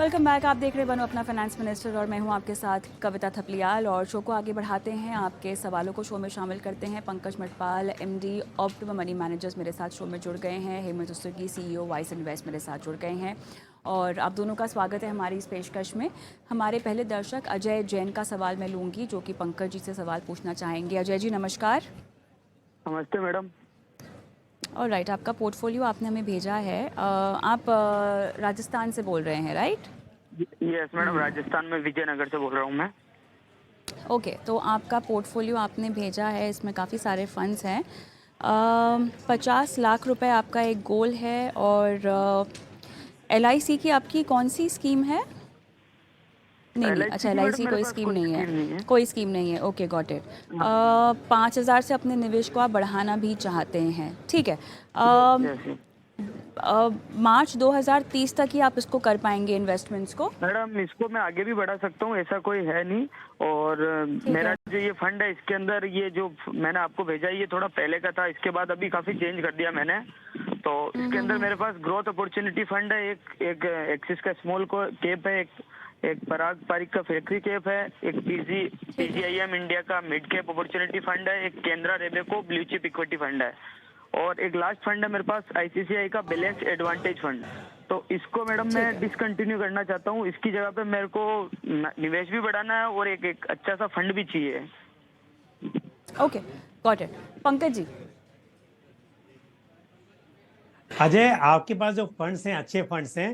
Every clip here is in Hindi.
Welcome back. आप देख रहे बनो अपना फाइनेंस मिनिस्टर और मैं हूं आपके साथ कविता थपलियाल। और शो को आगे बढ़ाते हैं, आपके सवालों को शो में शामिल करते हैं। Pankaj Matpal MD optimum money managers मेरे साथ शो में जुड़ गए हैं। Hemant Ustagi CEO wise invest मेरे साथ जुड़ गए हैं और आप दोनों का स्वागत है हमारी इस पेशकश में। हमारे पहले दर्शक अजय जैन का सवाल मैं लूँगी जो कि पंकज जी से सवाल पूछना चाहेंगे। अजय जी नमस्कार। नमस्ते मैडम। और राइट, आपका पोर्टफोलियो आपने हमें भेजा है। आप राजस्थान से बोल रहे हैं, राइट? यस मैडम, राजस्थान में विजयनगर से बोल रहा हूँ मैं। ओके, तो आपका पोर्टफोलियो आपने भेजा है, इसमें काफ़ी सारे फंड्स हैं। 50 लाख रुपए आपका एक गोल है। और LIC की आपकी कौन सी स्कीम है? नहीं नहीं, LIC अच्छा की मैडम LIC मेरे कोई पास स्कीम कोई नहीं है। स्कीम नहीं है। कोई स्कीम नहीं है, ओके गॉट इट। हाँ। 5,000 से अपने निवेश को आप बढ़ाना भी चाहते हैं, ठीक है। Yes yes. मार्च 2030 तक ही आप इसको कर पाएंगे इन्वेस्टमेंट्स को? मैडम इसको मैं आगे भी बढ़ा सकता हूँ, ऐसा कोई है नहीं। और ठीक मेरा है। जो ये फंड है इसके अंदर ये जो मैंने आपको भेजा है, ये थोड़ा पहले का था, इसके बाद अभी काफी चेंज कर दिया मैंने। तो इसके अंदर मेरे पास ग्रोथ अपॉर्चुनिटी फंड है, एक एक्सिस का स्मॉल को कैप है, एक पराग पारिक का फैक्ट्री कैप है, एक PGIM इंडिया का मिड कैप अपॉर्चुनिटी फंड है, एक केंद्रा रेबेको ब्लू चिप इक्विटी फंड है और एक लास्ट फंड है मेरे पास ICICI का बैलेंस एडवांटेज फंड। तो इसको मैडम ठीक मैं है। डिसकंटिन्यू करना चाहता हूँ। इसकी जगह पे मेरे को निवेश भी बढ़ाना है और एक अच्छा सा फंड भी चाहिए। Okay got it. Pankaj ji. Ajay, आपके पास जो फंड्स हैं अच्छे फंड्स हैं,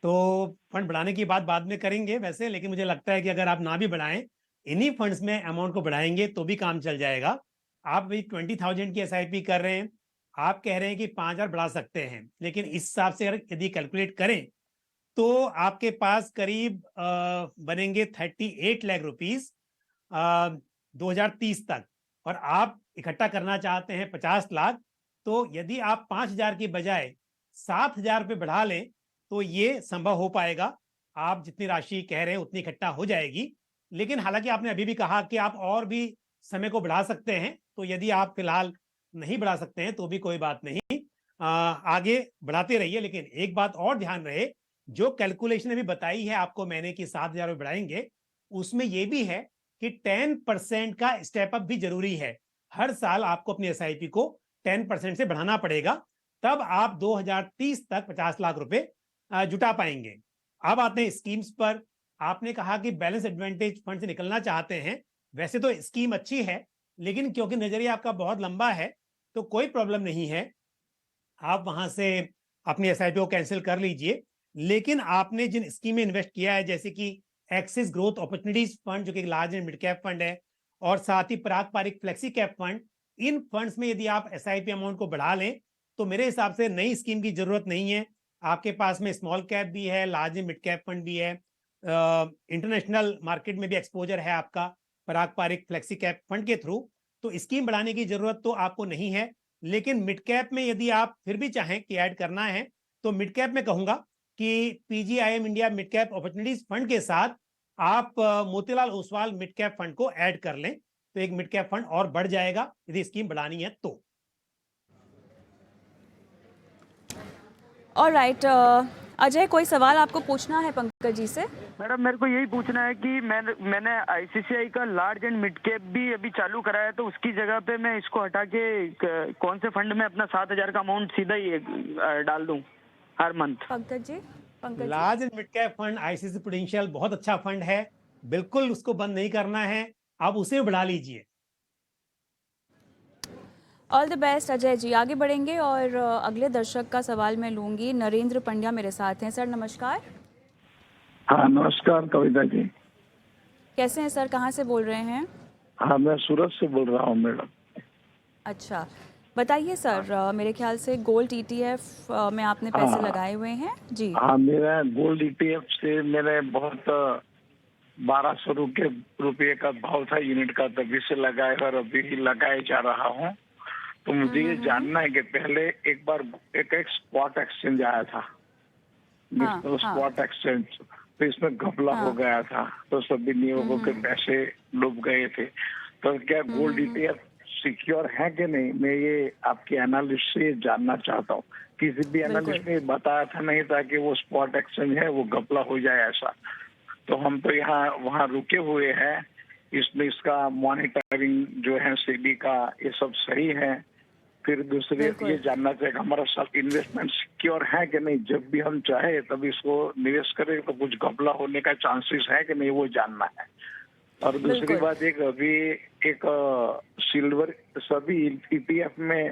तो फंड बढ़ाने की बात बाद में करेंगे वैसे, लेकिन मुझे लगता है कि अगर आप ना भी बढ़ाएं, इन्हीं फंड्स में अमाउंट को बढ़ाएंगे तो भी काम चल जाएगा। आप भी 20,000 की SIP कर रहे हैं, आप कह रहे हैं कि 5,000 बढ़ा सकते हैं, लेकिन इस हिसाब से अगर यदि कैलकुलेट करें तो आपके पास करीब बनेंगे 38 लाख रुपीज 2030 तक। और आप इकट्ठा करना चाहते हैं 50 लाख, तो यदि आप 5,000 की बजाय 7,000 रुपये बढ़ा लें तो ये संभव हो पाएगा। आप जितनी राशि कह रहे हैं उतनी इकट्ठा हो जाएगी। लेकिन हालांकि आपने अभी भी कहा कि आप और भी समय को बढ़ा सकते हैं, तो यदि आप फिलहाल नहीं बढ़ा सकते हैं तो भी कोई बात नहीं, आगे बढ़ाते रहिए। लेकिन एक बात और ध्यान रहे, जो कैलकुलेशन अभी बताई है आपको मैंने कि 7,000 रुपये बढ़ाएंगे, उसमें यह भी है कि 10% का स्टेप अप भी जरूरी है। हर साल आपको अपनी SIP को 10% से बढ़ाना पड़ेगा, तब आप 2030 तक 50 लाख रुपए जुटा पाएंगे। अब आते हैं स्कीम्स पर। आपने कहा कि बैलेंस एडवांटेज फंड से निकलना चाहते हैं। वैसे तो स्कीम अच्छी है, लेकिन क्योंकि नजरिया आपका बहुत लंबा है तो कोई प्रॉब्लम नहीं है, आप वहां से अपनी SIP को कैंसिल कर लीजिए। लेकिन आपने जिन स्कीम में इन्वेस्ट किया है, जैसे कि एक्सिस ग्रोथ अपॉर्चुनिटीज फंड जो कि large and mid cap fund है, और साथ ही पराग पारिक फ्लेक्सी कैप फंड, इन फंड्स में यदि आप SIP अमाउंट को बढ़ा लें तो मेरे हिसाब से नई स्कीम की जरूरत नहीं है। आपके पास में स्मॉल कैप भी है, large and mid cap fund भी है, इंटरनेशनल मार्केट में भी एक्सपोजर है आपका पराग पारिक फ्लेक्सी कैप फंड के थ्रू, तो स्कीम बढ़ाने की जरूरत तो आपको नहीं है। लेकिन मिड कैप में यदि आप फिर भी चाहें कि ऐड करना है, तो मिड कैप में कहूंगा कि PGIM India mid cap opportunities fund के साथ आप Motilal Oswal mid cap fund को ऐड कर लें, तो एक मिड कैप फंड और बढ़ जाएगा यदि स्कीम बढ़ानी है तो। और राइट, अजय कोई सवाल आपको पूछना है पंकज जी से? मैडम मेरे को यही पूछना है कि मैंने ICICI का लार्ज एंड मिड कैप भी अभी चालू करा है, तो उसकी जगह पे मैं इसको हटा के कौन से फंड में अपना 7,000 का अमाउंट सीधा ही डाल दूं हर month? Pankaj ji. Pankaj ji. Large and mid cap fund ICICI Prudential बहुत अच्छा फंड है, बिल्कुल उसको बंद नहीं करना है, आप उसे बढ़ा लीजिए। All the best Ajay ji. आगे बढ़ेंगे और अगले दर्शक का सवाल मैं लूँगी। नरेंद्र पंड्या मेरे साथ हैं। सर नमस्कार। हाँ नमस्कार कविता जी। कैसे हैं सर, कहाँ से बोल रहे हैं? हाँ मैं सूरत से बोल रहा हूँ मैडम। अच्छा बताइए सर, मेरे ख्याल से गोल्ड ETF में आपने पैसे लगाए हुए हैं जी? हाँ मेरा गोल्ड ETF से मेरे बहुत 1,200 रुपये का भाव था यूनिट का, तभी से लगाए और अभी लगाए जा रहा हूँ। तो मुझे ये जानना है कि पहले एक बार एक स्पॉट एक्सचेंज आया था, स्पॉट एक्सचेंज, तो इसमें घपला हो गया था, तो सभी नियोगों के पैसे डूब गए थे। तो क्या गोल्ड ETF सिक्योर है कि नहीं, मैं ये आपके एनालिस्ट से जानना चाहता हूँ। किसी भी एनालिस्ट ने बताया था नहीं था कि वो स्पॉट एक्सचेंज है वो घपला हो जाए ऐसा। तो हम तो यहाँ वहाँ रुके हुए हैं। इसमें इसका मॉनिटरिंग जो है सेबी का ये सब सही है। फिर दूसरे ये जानना चाहिए हमारा सब इन्वेस्टमेंट सिक्योर है कि नहीं। जब भी हम चाहे तब इसको निवेश करें तो कुछ घपला होने का चांसेस है कि नहीं वो जानना है। और दूसरी बात अभी एक सिल्वर सभी ईटीएफ में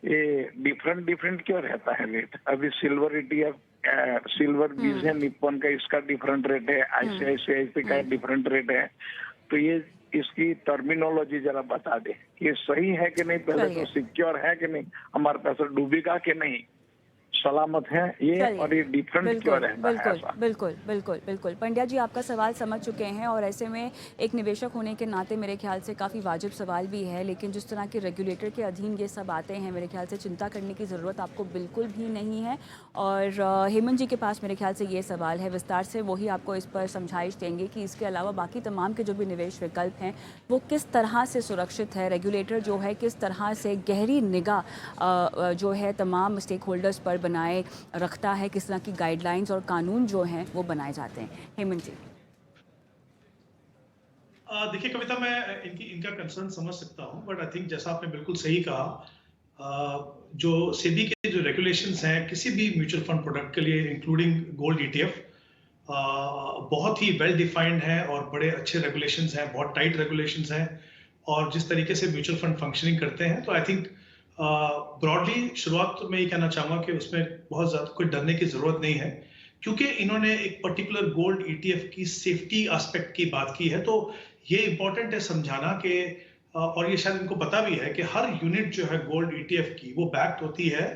ये डिफरेंट क्यों रहता है रेट। अभी सिल्वर ईटीएफ सिल्वर बीज है निप्पॉन का, इसका डिफरेंट रेट है, आईसीआईसीआई का डिफरेंट रेट है। तो ये इसकी टर्मिनोलॉजी जरा बता दे कि सही है कि नहीं, पहले तो सिक्योर है कि नहीं, हमारा पैसा डूबेगा कि नहीं, सलामत है ये, और ये डिफरेंट क्यों रहता है ऐसा? बिल्कुल पंड्या जी आपका सवाल समझ चुके हैं और ऐसे में एक निवेशक होने के नाते मेरे ख्याल से काफ़ी वाजिब सवाल भी है। लेकिन जिस तरह के रेगुलेटर के अधीन ये सब आते हैं मेरे ख्याल से चिंता करने की ज़रूरत आपको बिल्कुल भी नहीं है। और हेमंत जी के पास मेरे ख्याल से ये सवाल है, विस्तार से वही आपको इस पर समझाइश देंगे कि इसके अलावा बाकी तमाम के जो भी निवेश विकल्प हैं वो किस तरह से सुरक्षित है। रेगुलेटर जो है किस तरह से गहरी निगाह जो है तमाम स्टेक होल्डर्स पर बनाए रखता है, किस तरह की गाइडलाइंस और कानून जो हैं वो बनाए जाते हैं। हेमंत जी देखिए कविता, मैं इनका कंसर्न समझ सकता हूं, बट आई थिंक जैसा आपने बिल्कुल सही कहा, जो सेबी के जो रेगुलेशंस हैं किसी भी म्यूचुअल फंड प्रोडक्ट के लिए इंक्लूडिंग गोल्ड ईटीएफ बहुत ही वेल डिफाइंड है और बड़े अच्छे रेगुलेशंस हैं, बहुत टाइट रेगुलेशंस हैं। और जिस तरीके से म्यूचुअल फंड फंक्शनिंग करते हैं तो आई थिंक ब्रॉडली शुरुआत में ये कहना चाहूंगा कि उसमें बहुत ज्यादा कोई डरने की जरूरत नहीं है, क्योंकि इन्होंने एक पर्टिकुलर गोल्ड ईटीएफ की सेफ्टी एस्पेक्ट की बात की है। तो ये इंपॉर्टेंट है समझाना कि और ये शायद इनको पता भी है कि हर यूनिट जो है गोल्ड ईटीएफ की वो बैक्ड होती है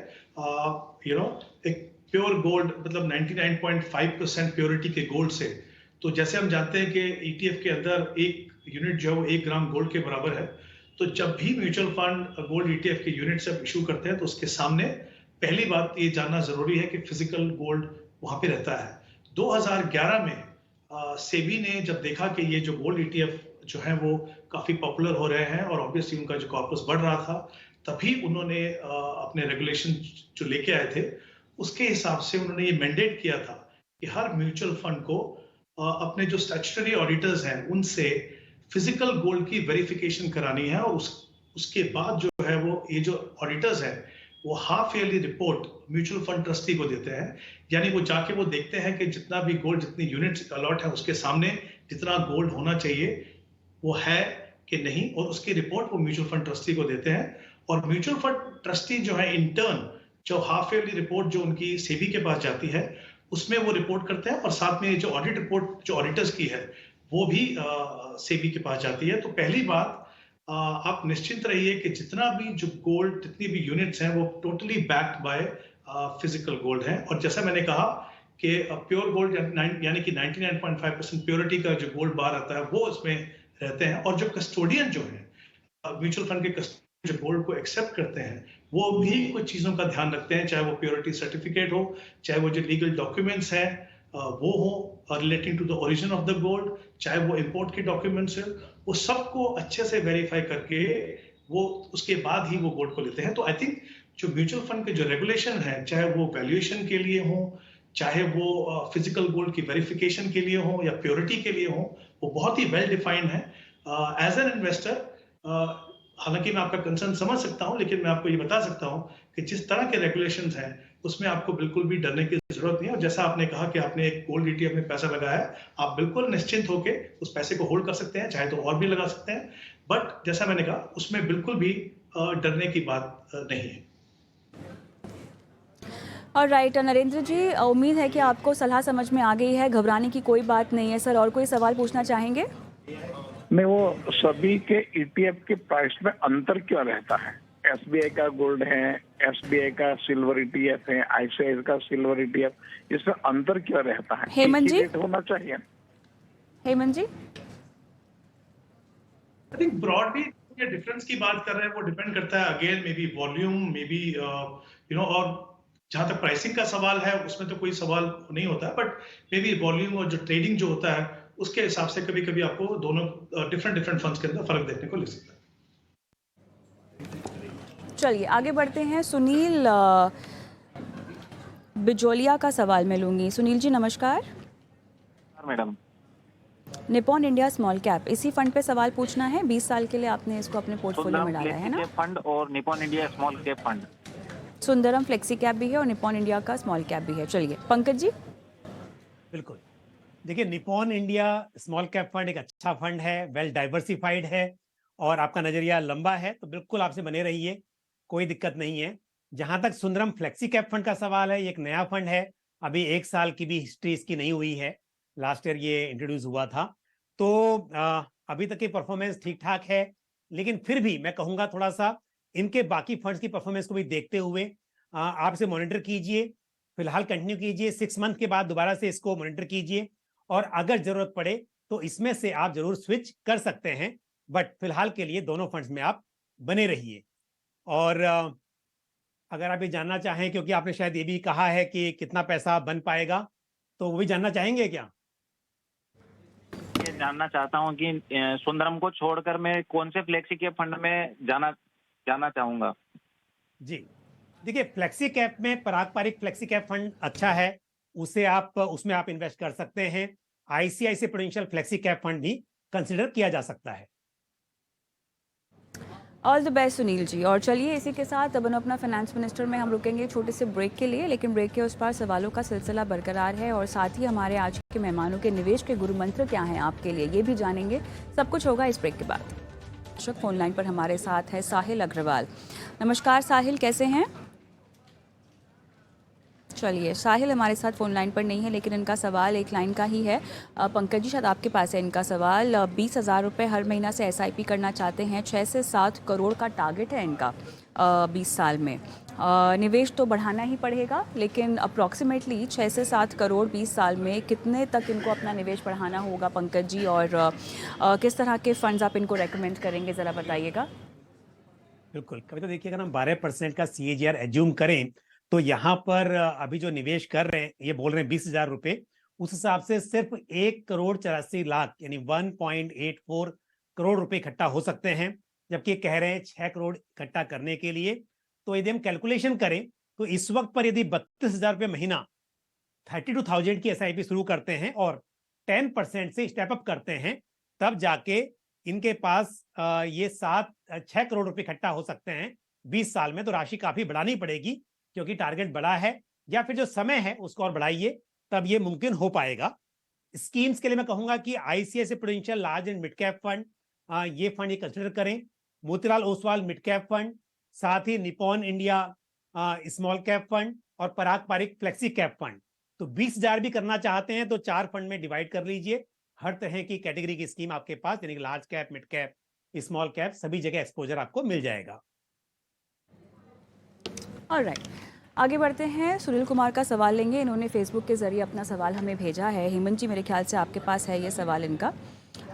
एक प्योर गोल्ड, मतलब 99.5% प्योरिटी के गोल्ड से। तो जैसे हम जानते हैं कि ईटीएफ के अंदर एक यूनिट जो है वो 1 ग्राम गोल्ड के बराबर है। तो जब भी म्यूचुअल फंड गोल्ड ईटीएफ के यूनिट से इशू करते हैं तो उसके सामने पहली बात ये जानना जरूरी है कि फिजिकल गोल्ड वहां पे रहता है। 2011 में सेबी ने जब देखा कि ये जो गोल्ड ईटीएफ जो है वो काफी पॉपुलर हो रहे हैं और ऑब्वियसली उनका जो कॉर्पस बढ़ रहा था, तभी उन्होंने अपने रेगुलेशन जो लेके आए थे उसके हिसाब से उन्होंने ये मैंडेट किया था कि हर म्यूचुअल फंड को अपने जो स्टैट्यूटरी ऑडिटर्स हैं उनसे फिजिकल गोल्ड की वेरिफिकेशन करानी है। और उसके बाद जो है वो ये जो ऑडिटर्स हैं वो half yearly report mutual fund trustee को देते हैं। यानी वो जाके वो देखते हैं कि जितना भी गोल्ड, जितनी यूनिट्स अलॉट है उसके सामने जितना गोल्ड होना चाहिए वो है कि नहीं, और उसकी रिपोर्ट वो म्यूचुअल फंड ट्रस्टी को देते हैं। और म्यूचुअल फंड ट्रस्टी जो है इंटर्न जो हाफ ईयरली रिपोर्ट जो उनकी सेबी के पास जाती है उसमें वो रिपोर्ट करते हैं, और साथ में जो ऑडिट रिपोर्ट जो ऑडिटर्स की है वो भी सेबी के पास जाती है। तो पहली बात आप निश्चिंत रहिए कि जितना भी जो गोल्ड, जितनी भी यूनिट्स हैं वो totally backed by physical gold है। और जैसा मैंने कहा कि प्योर गोल्ड यानी कि 99.5% प्योरिटी का जो गोल्ड बार आता है वो इसमें रहते हैं। और जो कस्टोडियन जो है म्यूचुअल फंड के कस्टोडियन जो गोल्ड को एक्सेप्ट करते हैं वो भी कुछ चीजों का ध्यान रखते हैं, चाहे वो प्योरिटी सर्टिफिकेट हो, चाहे वो जो लीगल डॉक्यूमेंट्स हैं वो हो relating to the origin of the gold, चाहे वो इंपोर्ट के डॉक्यूमेंट्स है, वो सबको अच्छे से वेरीफाई करके वो उसके बाद ही वो गोल्ड को लेते हैं। तो आई थिंक जो म्यूचुअल फंड के जो रेगुलेशन है, चाहे वो वैल्यूएशन के लिए हो, चाहे वो फिजिकल गोल्ड की वेरिफिकेशन के लिए हो या प्योरिटी के लिए हो, वो बहुत ही वेल डिफाइंड है। एज एन इन्वेस्टर हालांकि मैं आपका कंसर्न समझ सकता हूं, लेकिन मैं आपको ये बता सकता हूं कि जिस तरह के रेगुलेशंस हैं उसमें आपको बिल्कुल भी डरने की जरूरत नहीं है। और जैसा आपने कहा कि आपने एक गोल्ड ईटीएफ में पैसा लगाया है, आप बिल्कुल निश्चिंत होकर उस पैसे को होल्ड कर सकते हैं, चाहे तो और भी लगा सकते हैं। बट जैसा मैंने कहा उसमें बिल्कुल भी डरने की बात नहीं है। और राइट नरेंद्र जी, उम्मीद है कि आपको सलाह समझ में आ गई है, घबराने की कोई बात नहीं है। सर और कोई सवाल पूछना चाहेंगे? नहीं, वो सभी के ईटीएफ के प्राइस में अंतर क्यों रहता है? एसबीआई का गोल्ड है, एसबीआई का सिल्वर ईटीएफ है, आईसीआई का सिल्वर ईटीएफ, इसमें अंतर क्यों रहता है? हेमंत जी होना चाहिए। हेमंत जी आई थिंक ब्रॉडली ये डिफरेंस की बात कर रहे हैं वो डिपेंड करता है again may be volume, may be और जहां तक प्राइसिंग का सवाल है उसमें तो कोई सवाल नहीं होता है, बट मे बी वॉल्यूम और जो ट्रेडिंग जो होता है उसके हिसाब से कभी कभी आपको दोनों डिफरेंट फंड्स के अंदर फर्क देखने को मिल सकता है। चलिए आगे बढ़ते हैं। सुनील बिजोलिया का सवाल मैं लूंगी। सुनील जी नमस्कार। Madam Nippon India small cap, इसी फंड पे सवाल पूछना है। 20 साल के लिए आपने इसको अपने पोर्टफोलियो में डाला है ना? फंड और Nippon India small cap fund. Sundaram flexi cap भी है और निपॉन इंडिया का स्मॉल कैप भी है। चलिए पंकज जी। बिल्कुल, देखिए Nippon India small cap fund एक अच्छा फंड है, वेल डाइवर्सिफाइड है और आपका नजरिया लंबा है, तो बिल्कुल आपसे बने रहिए, कोई दिक्कत नहीं है। जहां तक सुंदरम फ्लेक्सी कैप फंड का सवाल है, ये एक नया फंड है, अभी 1 साल की भी हिस्ट्री इसकी नहीं हुई है, लास्ट ईयर ये इंट्रोड्यूस हुआ था, तो अभी तक की परफॉर्मेंस ठीक ठाक है, लेकिन फिर भी मैं कहूंगा थोड़ा सा इनके बाकी फंड्स की परफॉर्मेंस को भी देखते हुए आप इसे मॉनिटर कीजिए, फिलहाल कंटिन्यू कीजिए, 6 मंथ के बाद दोबारा से इसको मॉनिटर कीजिए और अगर जरूरत पड़े तो इसमें से आप जरूर स्विच कर सकते हैं, बट फिलहाल के लिए दोनों फंड्स में आप बने रहिए। और अगर आप ये जानना चाहें, क्योंकि आपने शायद ये भी कहा है कि कितना पैसा बन पाएगा, तो वो भी जानना चाहेंगे क्या? ये जानना चाहता हूँ कि सुंदरम को छोड़कर मैं कौन से फ्लेक्सी कैप फंड में जाना चाहूंगा। जी देखिए, फ्लेक्सी कैप में पारंपरिक फ्लेक्सी कैप फंड अच्छा है, उसमें आप इन्वेस्ट कर सकते हैं। ICICI prudential flexi cap fund भी कंसिडर किया जा सकता है। All the best Sunil ji. और चलिए इसी के साथ अब अपना फाइनेंस मिनिस्टर में हम रुकेंगे छोटे से ब्रेक के लिए, लेकिन ब्रेक के उस पार सवालों का सिलसिला बरकरार है और साथ ही हमारे आज के मेहमानों के निवेश के गुरु मंत्र क्या हैं आपके लिए, ये भी जानेंगे। सब कुछ होगा इस ब्रेक के बाद। फोन लाइन पर हमारे साथ है साहिल अग्रवाल। नमस्कार साहिल, कैसे हैं? चलिए साहिल हमारे साथ फ़ोन लाइन पर नहीं है, लेकिन इनका सवाल एक लाइन का ही है। पंकज जी शायद आपके पास है इनका सवाल। 20,000 रुपये हर महीना से एसआईपी करना चाहते हैं, 6 से 7 करोड़ का टारगेट है इनका 20 साल में। निवेश तो बढ़ाना ही पड़ेगा, लेकिन अप्रॉक्सीमेटली 6 से 7 करोड़ 20 साल में कितने तक इनको अपना निवेश बढ़ाना होगा पंकज जी, और किस तरह के फंड्स आप इनको रेकमेंड करेंगे, ज़रा बताइएगा। बिल्कुल, कभी तो देखिए, अगर हम 12% का CAGR एज्यूम करें तो यहाँ पर अभी जो निवेश कर रहे हैं, ये बोल रहे हैं 20,000 रुपये, उस हिसाब से सिर्फ 1,84,00,000 यानी 1.84 करोड़ रुपए इकट्ठा हो सकते हैं, जबकि कह रहे हैं 6 करोड़ इकट्ठा करने के लिए। तो यदि हम कैलकुलेशन करें तो इस वक्त पर यदि 32,000 रुपये महीना 32,000 की SIP शुरू करते हैं और 10% से स्टेप अप करते हैं, तब जाके इनके पास ये 6 करोड़ रुपए इकट्ठा हो सकते हैं 20 साल में। तो राशि काफी बढ़ानी पड़ेगी, क्योंकि टारगेट बड़ा है, या फिर जो समय है उसको और बढ़ाइए, तब ये मुमकिन हो पाएगा। स्कीम्स के लिए मैं कहूंगा कि ICICI Prudential large and mid cap fund, ये फंड ये कंसिडर करें। Motilal Oswal mid cap fund, साथ ही Nippon India small cap fund और पारंपरिक फ्लेक्सी कैप फंड। तो 20,000 भी करना चाहते हैं तो 4 फंड में डिवाइड कर लीजिए। हर तरह की कैटेगरी की स्कीम आपके पास, यानी large cap, mid cap, small cap, सभी जगह एक्सपोजर आपको मिल जाएगा। ऑलराइट, आगे बढ़ते हैं। सुनील कुमार का सवाल लेंगे। इन्होंने फेसबुक के जरिए अपना सवाल हमें भेजा है। हेमंत जी, मेरे ख्याल से आपके पास है ये सवाल इनका,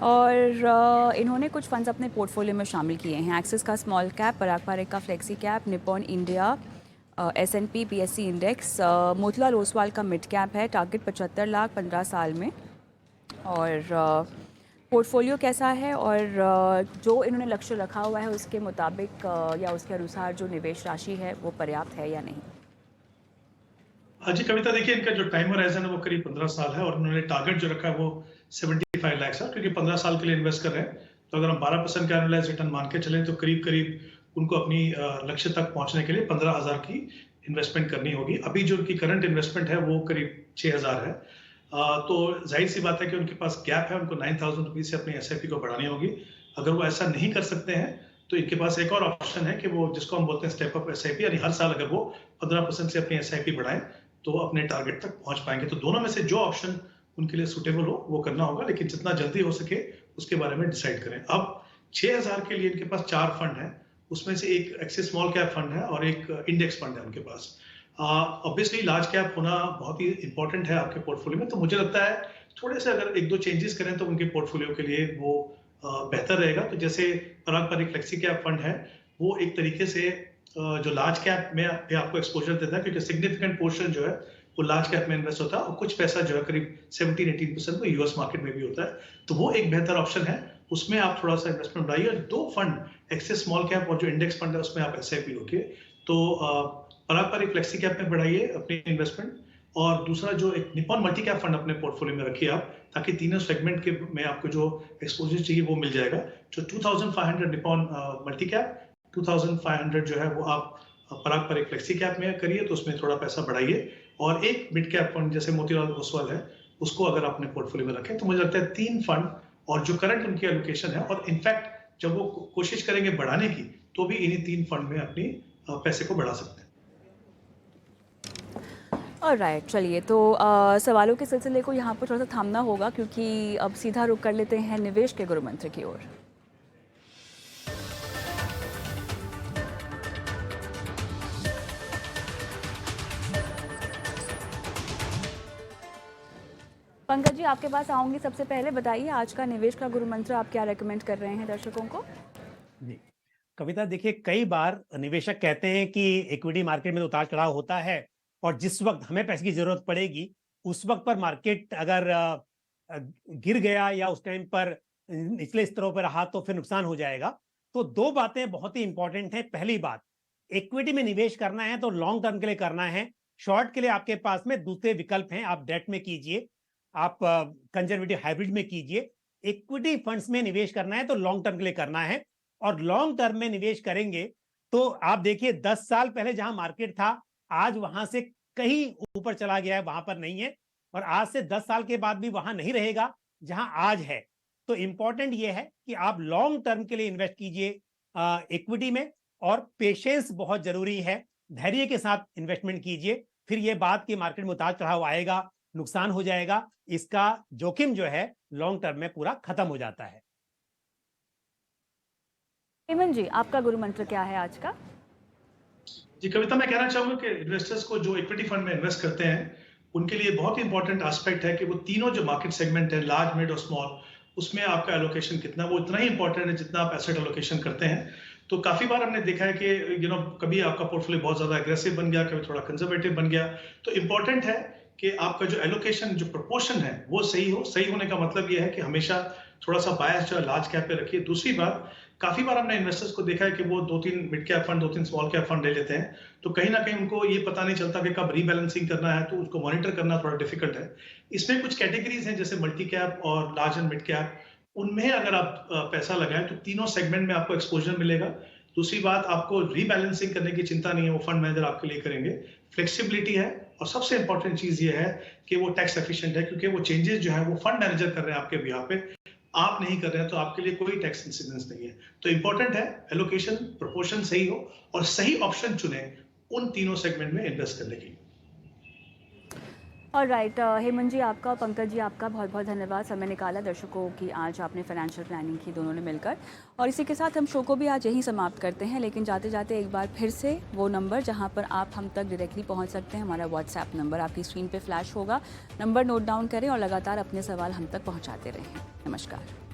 और इन्होंने कुछ फंड्स अपने पोर्टफोलियो में शामिल किए हैं। एक्सिस का स्मॉल कैप, पारंपरिक का flexi cap, Nippon India S&P PSC index, Motilal Oswal का मिड कैप है, टारगेट 75 लाख 15 साल में। और पोर्टफोलियो कैसा है और जो इन्होंने लक्ष्य रखा हुआ है उसके मुताबिक या उसके अनुसार जो निवेश राशि है वो पर्याप्त है या नहीं? हाँ जी कविता, देखिए इनका जो टाइम होराइजन है वो करीब 15 साल है और उन्होंने टारगेट जो रखा है वो 75 लाख है, क्योंकि 15 साल के लिए इन्वेस्ट कर रहे हैं। तो अगर हम 12% का एनुअलाइज रिटर्न मान के चलें तो करीब करीब उनको अपनी लक्ष्य तक पहुंचने के लिए 15,000 की इन्वेस्टमेंट करनी होगी। अभी जो उनकी करंट इन्वेस्टमेंट है वो करीब 6,000 है। तो जाहिर सी बात है कि उनके पास गैप है, उनको 9,000 रुपीज से अपनी SIP को बढ़ानी होगी। अगर वो ऐसा नहीं कर सकते हैं तो इनके पास एक और ऑप्शन है कि वो, जिसको हम बोलते हैं स्टेप अप SIP, यानी हर साल अगर वो 15% से अपनी SIP बढ़ाएं तो अपने टारगेट तक पहुंच पाएंगे। तो दोनों में से जो ऑप्शन उनके लिए सुटेबल हो वो करना होगा, लेकिन जितना जल्दी हो सके उसके बारे में डिसाइड करें। अब 6,000 के लिए इनके पास 4 फंड है, उसमें से एक एक्सिस स्मॉल कैप फंड है और एक इंडेक्स फंड है उनके पास। ऑब्वियसली लार्ज कैप होना बहुत ही इंपॉर्टेंट है आपके पोर्टफोलियो में, तो मुझे लगता है थोड़े से अगर 1-2 चेंजेस करें तो उनके पोर्टफोलियो के लिए वो बेहतर रहेगा। तो जैसे पारंपरिक फ्लेक्सी कैप फंड है, वो एक तरीके से जो लार्ज कैप में भी आपको एक्सपोजर देता है, क्योंकि सिग्निफिकेंट पोर्शन जो है वो लार्ज कैप में इन्वेस्ट होता है और कुछ पैसा जो है करीब 17-18% वो यूएस मार्केट में भी होता है। तो वो एक बेहतर ऑप्शन है, उसमें आप थोड़ा सा इन्वेस्टमेंट बढ़ाइए। और 2 फंड, एक्सिस स्मॉल कैप और जो इंडेक्स फंड है, उसमें आप SIP रोकिए। तो पारंपरिक फ्लेक्सी कैप में बढ़ाइए अपनी इन्वेस्टमेंट, और दूसरा जो एक निपॉन मल्टी कैप फंड अपने पोर्टफोलियो में रखिए आप, ताकि तीनों सेगमेंट के में आपको जो एक्सपोजर चाहिए वो मिल जाएगा। जो 2500 निपॉन मल्टी कैप, 2500 जो है वो आप पारंपरिक फ्लेक्सी कैप में करिए, तो उसमें थोड़ा पैसा बढ़ाइए, और एक मिड कैप फंड जैसे मोतीलाल ओसवाल है उसको अगर अपने पोर्टफोलियो में रखें, तो मुझे लगता है 3 फंड और जो करंट उनकी एलोकेशन है, और इनफैक्ट जब वो कोशिश करेंगे बढ़ाने की, तो भी इन्हीं 3 फंड में अपनी पैसे को बढ़ा सकते हैं। ऑलराइट, चलिए तो सवालों के सिलसिले को यहाँ पर थोड़ा सा थामना होगा, क्योंकि अब सीधा रुख कर लेते हैं निवेश के गुरु मंत्र की ओर। पंकज जी, आपके पास आऊंगी। सबसे पहले बताइए, आज का निवेश का गुरु मंत्र आप क्या रेकमेंड कर रहे हैं दर्शकों को? जी कविता, देखिए कई बार निवेशक कहते हैं कि इक्विटी मार्केट में उतार चढ़ाव होता है, और जिस वक्त हमें पैसे की जरूरत पड़ेगी उस वक्त पर मार्केट अगर गिर गया या उस टाइम पर निचले स्तरों पर रहा तो फिर नुकसान हो जाएगा। तो 2 बातें बहुत ही इंपॉर्टेंट हैं। पहली बात, इक्विटी में निवेश करना है तो लॉन्ग टर्म के लिए करना है। शॉर्ट के लिए आपके पास में दूसरे विकल्प हैं, आप डेट में कीजिए, आप कंजर्वेटिव हाइब्रिड में कीजिए। इक्विटी फंड्स में निवेश करना है तो लॉन्ग टर्म के लिए करना है, और लॉन्ग टर्म में निवेश करेंगे तो आप देखिए 10 साल पहले जहां मार्केट था आज वहां से कहीं ऊपर चला गया है, वहां पर नहीं है, और आज से 10 साल के बाद भी वहां नहीं रहेगा जहां आज है। तो इंपॉर्टेंट यह है कि आप लॉन्ग टर्म के लिए इन्वेस्ट कीजिए इक्विटी में, और पेशेंस बहुत जरूरी है, धैर्य के साथ इन्वेस्टमेंट कीजिए। फिर यह बात कि मार्केट में उतार चढ़ाव आएगा, नुकसान हो जाएगा, इसका जोखिम जो है लॉन्ग टर्म में पूरा खत्म हो जाता है। हेमंत जी, आपका गुरु मंत्र क्या है आज का? जी कविता, मैं कहना चाहूंगा कि इन्वेस्टर्स को जो इक्विटी फंड में इन्वेस्ट करते हैं उनके लिए बहुत ही इंपॉर्टेंट एस्पेक्ट है कि वो तीनों जो मार्केट सेगमेंट है, लार्ज, मिड और स्मॉल, उसमें आपका एलोकेशन कितना, वो उतना ही इंपॉर्टेंट है जितना आप एसेट एलोकेशन करते हैं। तो काफी बार हमने देखा है कि कभी आपका पोर्टफोलियो बहुत ज्यादा एग्रेसिव बन गया, कभी थोड़ा कंजर्वेटिव बन गया। तो इंपॉर्टेंट है कि आपका जो एलोकेशन, जो प्रोपोर्शन है वो सही हो। सही होने का मतलब ये है कि हमेशा थोड़ा सा बायस जो लार्ज कैप पे रखिए। दूसरी बात, काफी बार हमने इन्वेस्टर्स को देखा है कि वो 2-3 mid cap fund, 2-3 small cap fund ले लेते हैं, तो कहीं ना कहीं उनको ये पता नहीं चलता कि कब रीबैलेंसिंग करना है, तो उसको मॉनिटर करना थोड़ा डिफिकल्ट है। इसमें कुछ कैटेगरीज हैं जैसे मल्टी कैप और लार्ज एंड मिड कैप, उनमें अगर आप पैसा लगाएं तो तीनों सेगमेंट में आपको एक्सपोजर मिलेगा। दूसरी बात, आपको रीबैलेंसिंग करने की चिंता नहीं है, वो फंड मैनेजर आपके लिए करेंगे। फ्लेक्सिबिलिटी है, और सबसे इंपॉर्टेंट चीज ये है कि वो टैक्स एफिशिएंट है, क्योंकि वो चेंजेस जो है वो फंड मैनेजर कर रहे हैं आपके बिहाफ पे, आप नहीं कर रहे हैं, तो आपके लिए कोई टैक्स इंसिडेंस नहीं है। तो इंपॉर्टेंट है एलोकेशन, प्रोपोर्शन सही हो, और सही ऑप्शन चुने उन तीनों सेगमेंट में इन्वेस्ट करने की। ऑलराइट, हेमंत जी आपका, पंकज जी आपका बहुत बहुत धन्यवाद, समय निकाला दर्शकों की। आज आपने फाइनेंशियल प्लानिंग की दोनों ने मिलकर, और इसी के साथ हम शो को भी आज यहीं समाप्त करते हैं। लेकिन जाते जाते एक बार फिर से वो नंबर जहां पर आप हम तक डायरेक्टली पहुंच सकते हैं, हमारा व्हाट्सएप नंबर आपकी स्क्रीन पे फ्लैश होगा। नंबर नोट डाउन करें और लगातार अपने सवाल हम तक पहुंचाते रहें। नमस्कार।